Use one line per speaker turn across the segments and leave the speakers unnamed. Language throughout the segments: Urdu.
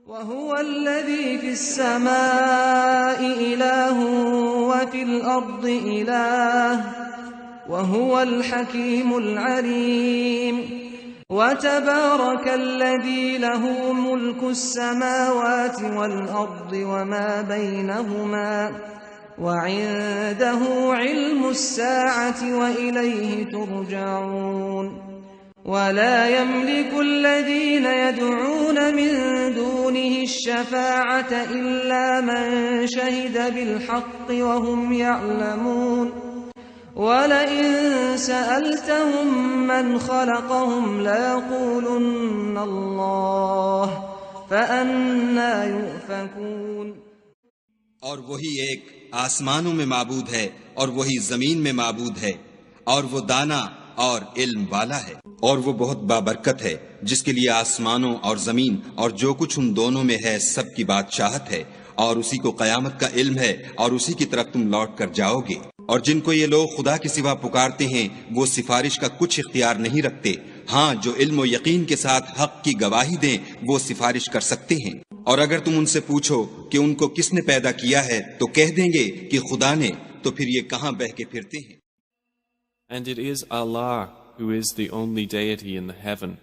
وَهُوَ الَّذِي فِي السَّمَاءِ إِلَٰهٌ وَفِي الْأَرْضِ إِلَٰهٌ وَهُوَ الْحَكِيمُ الْعَلِيمُ وَتَبَارَكَ الَّذِي لَهُ مُلْكُ السَّمَاوَاتِ وَالْأَرْضِ وَمَا بَيْنَهُمَا وَعِندَهُ عِلْمُ السَّاعَةِ وَإِلَيْهِ تُرْجَعُونَ ولا يملك الذين يدعون من دونه الشفاعة إلا من شهد بالحق وهم يعلمون ولئن سألتهم من خلقهم ليقولن الله فأنى يؤفكون.
اور وہی ایک آسمانوں میں معبود ہے اور وہی زمین میں معبود ہے، اور وہ دانا اور علم والا ہے، اور وہ بہت بابرکت ہے، جس کے لیے آسمانوں اور زمین اور جو کچھ ان دونوں میں ہے سب کی بادشاہت ہے، اور اسی کو قیامت کا علم ہے، اور اسی کی طرف تم لوٹ کر جاؤ گے. اور جن کو یہ لوگ خدا کے سوا پکارتے ہیں وہ سفارش کا کچھ اختیار نہیں رکھتے، ہاں جو علم و یقین کے ساتھ حق کی گواہی دیں وہ سفارش کر سکتے ہیں. اور اگر تم ان سے پوچھو کہ ان کو کس نے پیدا کیا ہے تو کہہ دیں گے کہ خدا نے، تو پھر یہ کہاں بہکے پھرتے ہیں.
And it is Allah who is the only deity in the heaven,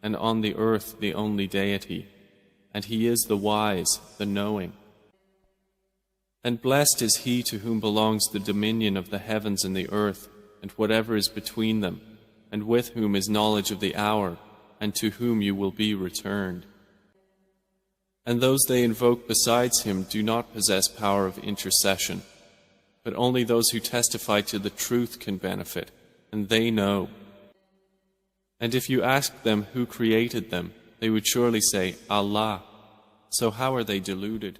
and on the earth the only deity, and He is the wise, the knowing. And blessed is he to whom belongs the dominion of the heavens and the earth, and whatever is between them, and with whom is knowledge of the hour, and to whom you will be returned. And those they invoke besides Him do not possess power of intercession, but only those who testify to the truth can benefit, and they know. And if you asked them who created them, they would surely say, Allah. So how are they deluded?